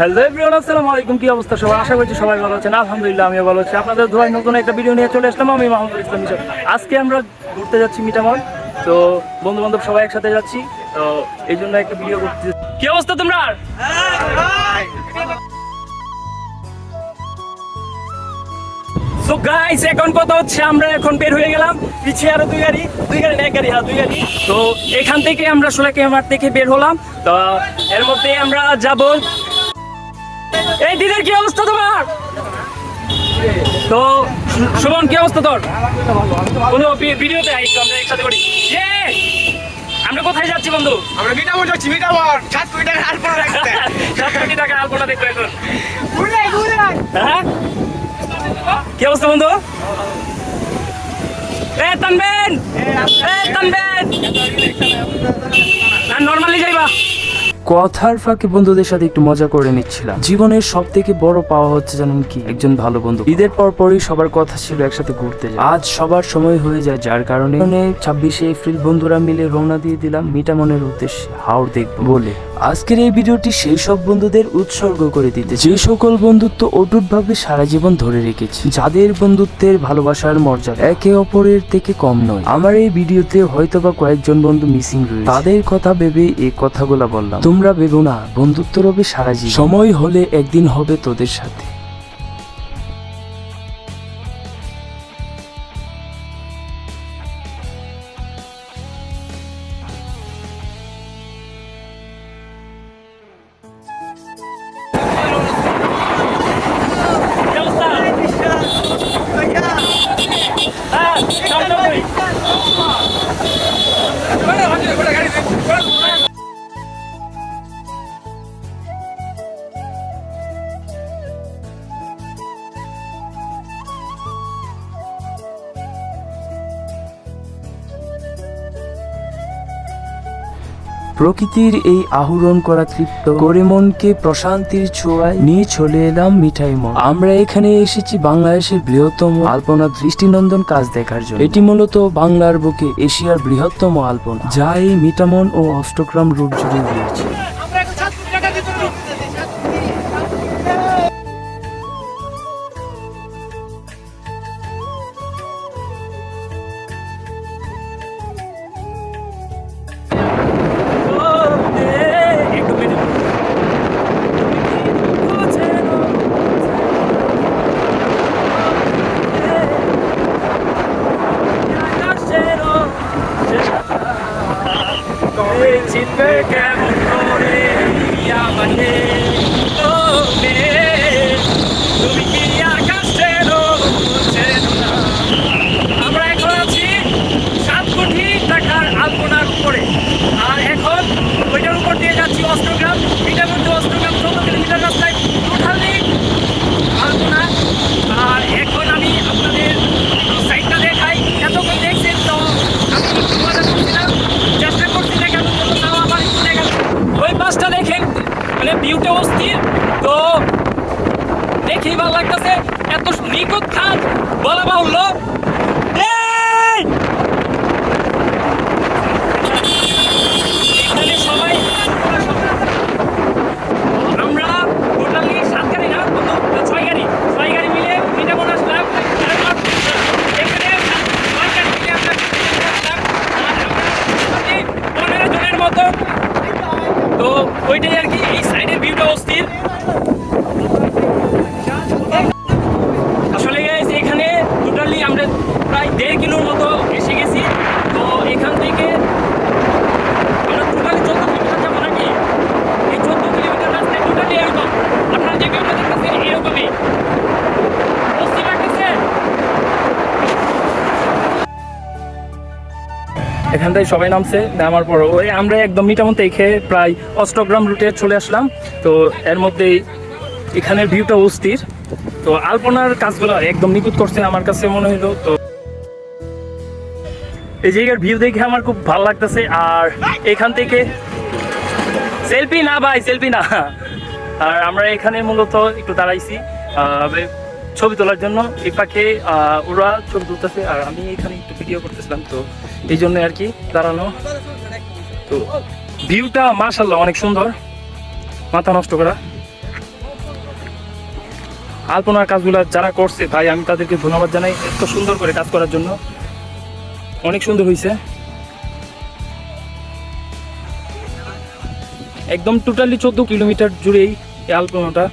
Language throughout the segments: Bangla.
হ্যালো এভরিওয়ান, আসসালামু আলাইকুম। কি অবস্থা সবার? আশা করছি সবাই ভালো আছেন। আলহামদুলিল্লাহ আমিও ভালো আছি। আপনাদের দোয়ায় নতুন একটা ভিডিও নিয়ে চলে আসলাম। আমি মাহমুদুল ইসলাম মিশন। আজকে আমরা ঘুরতে যাচ্ছি মিঠামল। তো বন্ধু বান্ধব সবাই একসাথে যাচ্ছি, তো এই জন্য একটা ভিডিও করতে। কি অবস্থা তোমরা? সো গাইস, এখন কথা হচ্ছে আমরা এখন বের হয়ে গেলাম। পিছিয়ে আরো দুই গাড়ি না এক গাড়ি, হ্যাঁ দুই গাড়ি। তো এখান থেকে আমরা সোলাকিয়া মাঠ থেকে বের হলাম। তো এর মধ্যে আমরা যাব। এই দিনের কি অবস্থা তোমার? তো শুভন, কি অবস্থা তোর? বন্ধু ভিডিওতে আমরা একসাথে করি। আমরা কোথায় যাচ্ছি বন্ধু? আমরা মিটামোর যাচ্ছি। মিটামোর 7 কোটি টাকা আলপনা রাখতে। 7 কোটি টাকা আলপনা দেখবো এখন। হ্যাঁ, কি অবস্থা বন্ধু? তানবেন নর্মালি যাইবা। কথার ফাঁকে বন্ধুদের সাথে একটু মজা করে নিচ্ছিলাম। জীবনের সব থেকে বড় পাওয়া হচ্ছে জানেন কি? একজন ভালো বন্ধু। ঈদের পরই সবার কথা ছিল একসাথে ঘুরতে যাওয়া। আজ সবার সময় হয়ে যায়, যার কারণে 26শে এপ্রিল বন্ধুরা মিলে রওনা দিয়ে দিলাম মিঠামনের উদ্দেশ্যে হাওড় দেখব বলে। আজকের এই ভিডিওটি সেই সব বন্ধুদের উৎসর্গ করে দিতে, যে সকল বন্ধুত্ব অটুটভাবে সারা জীবন ধরে রেখেছে, যাদের বন্ধুত্বের ভালোবাসার মর্যাদা একে অপরের থেকে কম নয়। আমার এই ভিডিওতে হয়তোবা কয়েকজন বন্ধু মিসিং রয়েছে, তাদের কথা ভেবে এই কথাগুলা বললাম। তোমরা ভেবো না বন্ধুত্ব রবে সারা জীবন, সময় হলে একদিন হবে তোদের সাথে। প্রকৃতির এই আহরণ করা তৃপ্ত করে মনকে প্রশান্তির ছোঁয়ায় নিয়ে চলে এলাম মিঠাই মল। আমরা এখানে এসেছি বাংলাদেশের বৃহত্তম আলপনা দৃষ্টিনন্দন কাজ দেখার জন্য। এটি মূলত বাংলার বুকে এশিয়ার বৃহত্তম আলপনা, যা এই মিঠামন ও অষ্টগ্রাম রুট জুড়ে রয়েছে। চিনবে কেমন করে আমাকে? তুমি কি আকাশ চেনো? আমরা এখন আছি 7 কোটি টাকার আলপনার উপরে, আর এখন ওইটার উপর দিয়ে যাচ্ছি অষ্টগ্রাম। এটার মধ্যে অষ্টগ্রাম 14 কিলোমিটার রাস্তায় টোটালি আলপনা। আর এখন আমি আপনাদের সাইডটা দেখাই। এতক্ষণ দেখছেন তো আমি মজা করছিলাম, চেষ্টা করছি দেখানোর জন্য। তাও আমার একটু দেখা, ওই পাশটা দেখেন, মানে ভিউটা অস্থির। তো দেখেই ভালো লাগতেছে, এত নিখুঁত কাজ বলা বাহুল্য। এখানে সবাই আমরা টোটালি 7 গাড়ি না, 6 গাড়ি মিলে মিঠামন আসলাম। এখানে 6 গাড়ি মিলে আমরা আসলাম, আর আমরা 15 জনের মতো। তো ওইটাই আর কি। এই সাইডের ভিউটা অস্থির আসলে। এখানে টোটালি আমরা প্রায় 1.5 কিলোর মতো এসে গেছি। তো এখান থেকে আমরা টোটালি 14 কিলোমিটার যাবো নাকি? এই 14 কিলোমিটার রাস্তায় টোটালি এরকম আপনারা যে ভিউটা দেখতেছেন এরকমই অস্থির লাগতেছে। এখানটায় সবাই নামছে, নামার পর ওই আমরা একদম মিঠামন থেকে প্রায় অষ্টগ্রাম রুটে চলে আসলাম। তো এর মধ্যেই এখানের ভিউটা অস্থির। তো আলপনার কাজগুলো একদম নিখুঁত করছে আমার কাছে মনে হলো। তো এই জায়গার ভিউ দেখে আমার খুব ভালো লাগতেছে। আর এখান থেকে সেলফি না ভাই, সেলফি না। আর আমরা এখানে মূলত একটু দাঁড়াইছি ছবি তোলার জন্য। এই পাখে ওরা ছবি তুলতেছে আর আমি এখানে একটু ভিডিও করতেছিলাম, তো এই জন্য আর কি দাঁড়ানো। তো ভিউটা মাশাআল্লাহ অনেক সুন্দর, মাথা নষ্ট করা। আলপনার কাজগুলো যারা করছে ভাই আমি তাদেরকে ধন্যবাদ জানাই এত সুন্দর করে কাজ করার জন্য। অনেক সুন্দর হয়েছে, একদম টোটালি 14 কিলোমিটার জুড়েই এই আলপনাটা।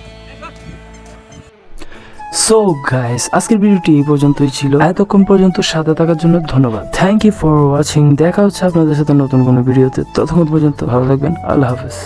সো গাইস, আজকের ভিডিওটি এই পর্যন্তই ছিল। এতক্ষণ পর্যন্ত সাথে থাকার জন্য ধন্যবাদ। Thank you for watching. দেখা হচ্ছে আপনাদের সাথে নতুন কোনো ভিডিওতে। ততক্ষণ পর্যন্ত ভালো থাকবেন। আল্লাহ হাফেজ।